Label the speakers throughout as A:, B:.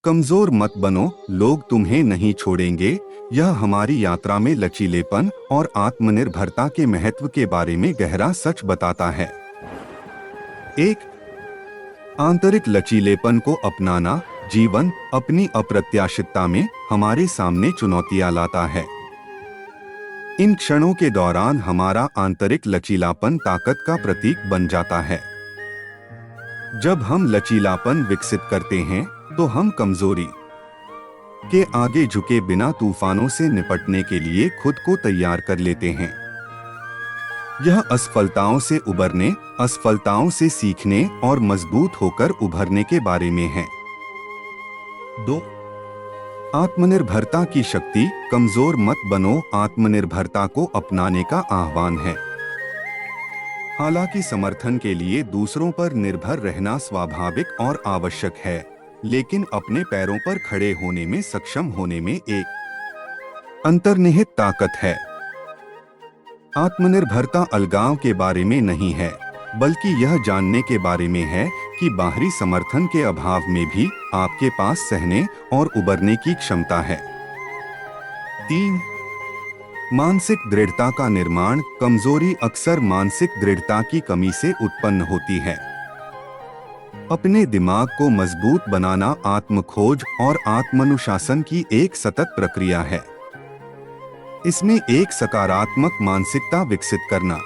A: कमजोर मत बनो, लोग तुम्हें नहीं छोड़ेंगे। यह हमारी यात्रा में लचीलेपन और आत्मनिर्भरता के महत्व के बारे में गहरा सच बताता है। एक, आंतरिक लचीलेपन को अपनाना। जीवन अपनी अप्रत्याशितता में हमारे सामने चुनौतियां लाता है। इन क्षणों के दौरान हमारा आंतरिक लचीलापन ताकत का प्रतीक बन जाता है। जब हम लचीलापन विकसित करते हैं तो हम कमजोरी के आगे झुके बिना तूफानों से निपटने के लिए खुद को तैयार कर लेते हैं। यह असफलताओं से उबरने, असफलताओं से सीखने और मजबूत होकर उभरने के बारे में है। 2, आत्मनिर्भरता की शक्ति। कमजोर मत बनो, आत्मनिर्भरता को अपनाने का आह्वान है। हालांकि समर्थन के लिए दूसरों पर निर्भर रहना स्वाभाविक और आवश्यक है, लेकिन अपने पैरों पर खड़े होने में सक्षम होने में एक अंतर्निहित ताकत है। आत्मनिर्भरता अलगाव के बारे में नहीं है, बल्कि यह जानने के बारे में है कि बाहरी समर्थन के अभाव में भी आपके पास सहने और उबरने की क्षमता है। 3, मानसिक दृढ़ता का निर्माण। कमजोरी अक्सर मानसिक दृढ़ता की कमी से उत्पन्न होती है। अपने दिमाग को मजबूत बनाना आत्मखोज और आत्मानुशासन की एक सतत प्रक्रिया है। इसमें एक सकारात्मक मानसिकता विकसित करना,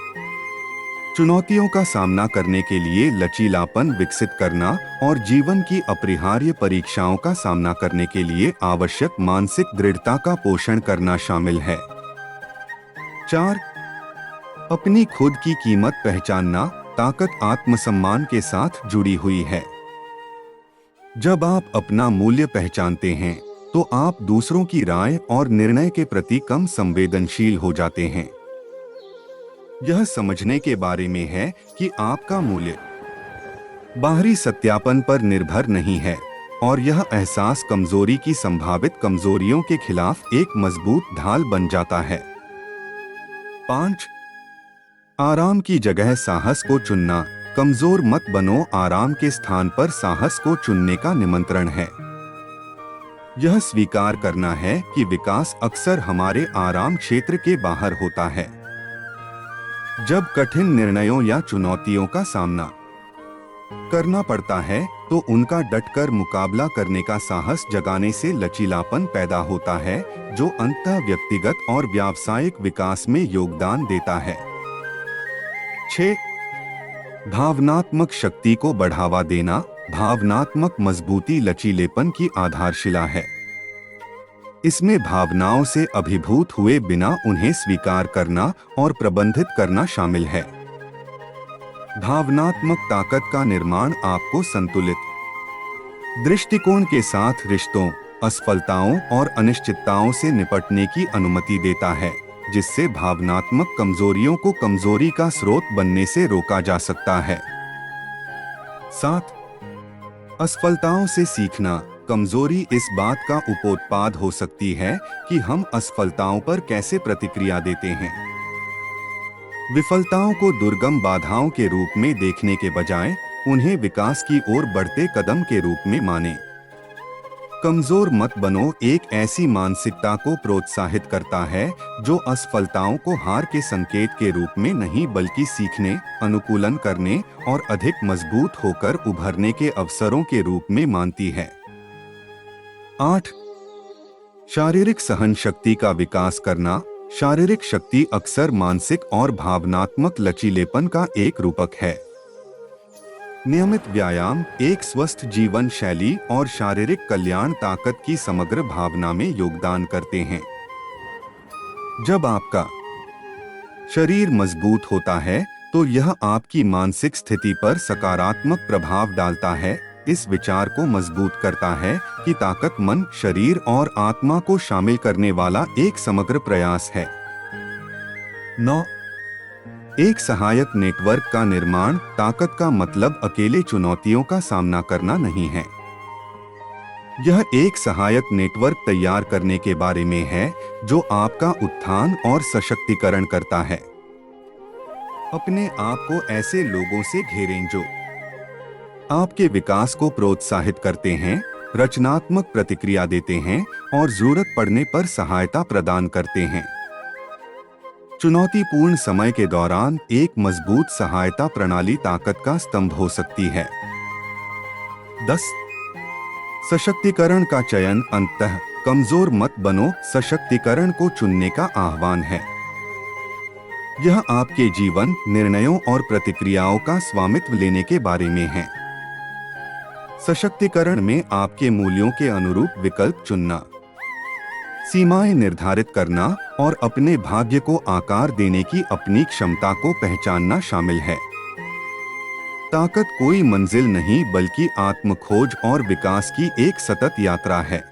A: चुनौतियों का सामना करने के लिए लचीलापन विकसित करना और जीवन की अपरिहार्य परीक्षाओं का सामना करने के लिए आवश्यक मानसिक दृढ़ता का पोषण करना शामिल है। 4, अपनी खुद की कीमत पहचानना। ताकत आत्मसम्मान के साथ जुड़ी हुई है। जब आप अपना मूल्य पहचानते हैं तो आप दूसरों की राय और निर्णय के प्रति कम संवेदनशील हो जाते हैं। यह समझने के बारे में है कि आपका मूल्य बाहरी सत्यापन पर निर्भर नहीं है, और यह एहसास कमजोरी की संभावित कमजोरियों के खिलाफ एक मजबूत ढाल बन जाता है। 5, आराम की जगह साहस को चुनना। कमजोर मत बनो, आराम के स्थान पर साहस को चुनने का निमंत्रण है। यह स्वीकार करना है कि विकास अक्सर हमारे आराम क्षेत्र के बाहर होता है। जब कठिन निर्णयों या चुनौतियों का सामना करना पड़ता है तो उनका डटकर मुकाबला करने का साहस जगाने से लचीलापन पैदा होता है, जो अंततः व्यक्तिगत और व्यावसायिक विकास में योगदान देता है। 6, भावनात्मक शक्ति को बढ़ावा देना। भावनात्मक मजबूती लचीलेपन की आधारशिला है। इसमें भावनाओं से अभिभूत हुए बिना उन्हें स्वीकार करना और प्रबंधित करना शामिल है। भावनात्मक ताकत का निर्माण आपको संतुलित दृष्टिकोण के साथ रिश्तों, असफलताओं और अनिश्चितताओं से निपटने की अनुमति देता है, जिससे भावनात्मक कमजोरियों को कमजोरी का स्रोत बनने से रोका जा सकता है। 7, असफलताओं से सीखना। कमजोरी इस बात का उपोत्पाद हो सकती है कि हम असफलताओं पर कैसे प्रतिक्रिया देते हैं। विफलताओं को दुर्गम बाधाओं के रूप में देखने के बजाय उन्हें विकास की ओर बढ़ते कदम के रूप में मानें। कमजोर मत बनो एक ऐसी मानसिकता को प्रोत्साहित करता है जो असफलताओं को हार के संकेत के रूप में नहीं, बल्कि सीखने, अनुकूलन करने और अधिक मजबूत होकर उभरने के अवसरों के रूप में मानती है। 8, शारीरिक सहन शक्ति का विकास करना। शारीरिक शक्ति अक्सर मानसिक और भावनात्मक लचीलेपन का एक रूपक है। नियमित व्यायाम, एक स्वस्थ जीवन शैली और शारीरिक कल्याण ताकत की समग्र भावना में योगदान करते हैं। जब आपका शरीर मजबूत होता है तो यह आपकी मानसिक स्थिति पर सकारात्मक प्रभाव डालता है। इस विचार को मजबूत करता है कि ताकत मन, शरीर और आत्मा को शामिल करने वाला एक समग्र प्रयास है। 9, एक सहायक नेटवर्क का निर्माण। ताकत का मतलब अकेले चुनौतियों का सामना करना नहीं है। यह एक सहायक नेटवर्क तैयार करने के बारे में है जो आपका उत्थान और सशक्तिकरण करता है। अपने आप को ऐसे लोगों से घेरें जो आपके विकास को प्रोत्साहित करते हैं, रचनात्मक प्रतिक्रिया देते हैं और जरूरत पड़ने पर सहायता प्रदान करते हैं। चुनौतीपूर्ण समय के दौरान एक मजबूत सहायता प्रणाली ताकत का स्तंभ हो सकती है। 10. सशक्तिकरण का चयन। अंततः कमजोर मत बनो, सशक्तिकरण को चुनने का आह्वान है। यह आपके जीवन, निर्णयों और प्रतिक्रियाओं का स्वामित्व लेने के बारे में है। सशक्तिकरण में आपके मूल्यों के अनुरूप विकल्प चुनना, सीमाएं निर्धारित करना और अपने भाग्य को आकार देने की अपनी क्षमता को पहचानना शामिल है। ताकत कोई मंजिल नहीं बल्कि आत्मखोज और विकास की एक सतत यात्रा है।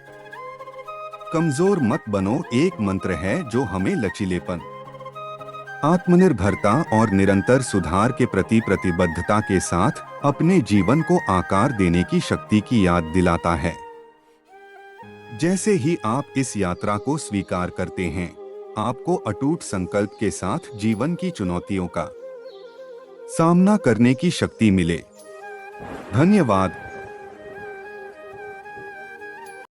A: कमजोर मत बनो एक मंत्र है जो हमें लचीलेपन, आत्मनिर्भरता और निरंतर सुधार के प्रति प्रतिबद्धता के साथ अपने जीवन को आकार देने की शक्ति की याद दिलाता है। जैसे ही आप इस यात्रा को स्वीकार करते हैं, आपको अटूट संकल्प के साथ जीवन की चुनौतियों का सामना करने की शक्ति मिले। धन्यवाद।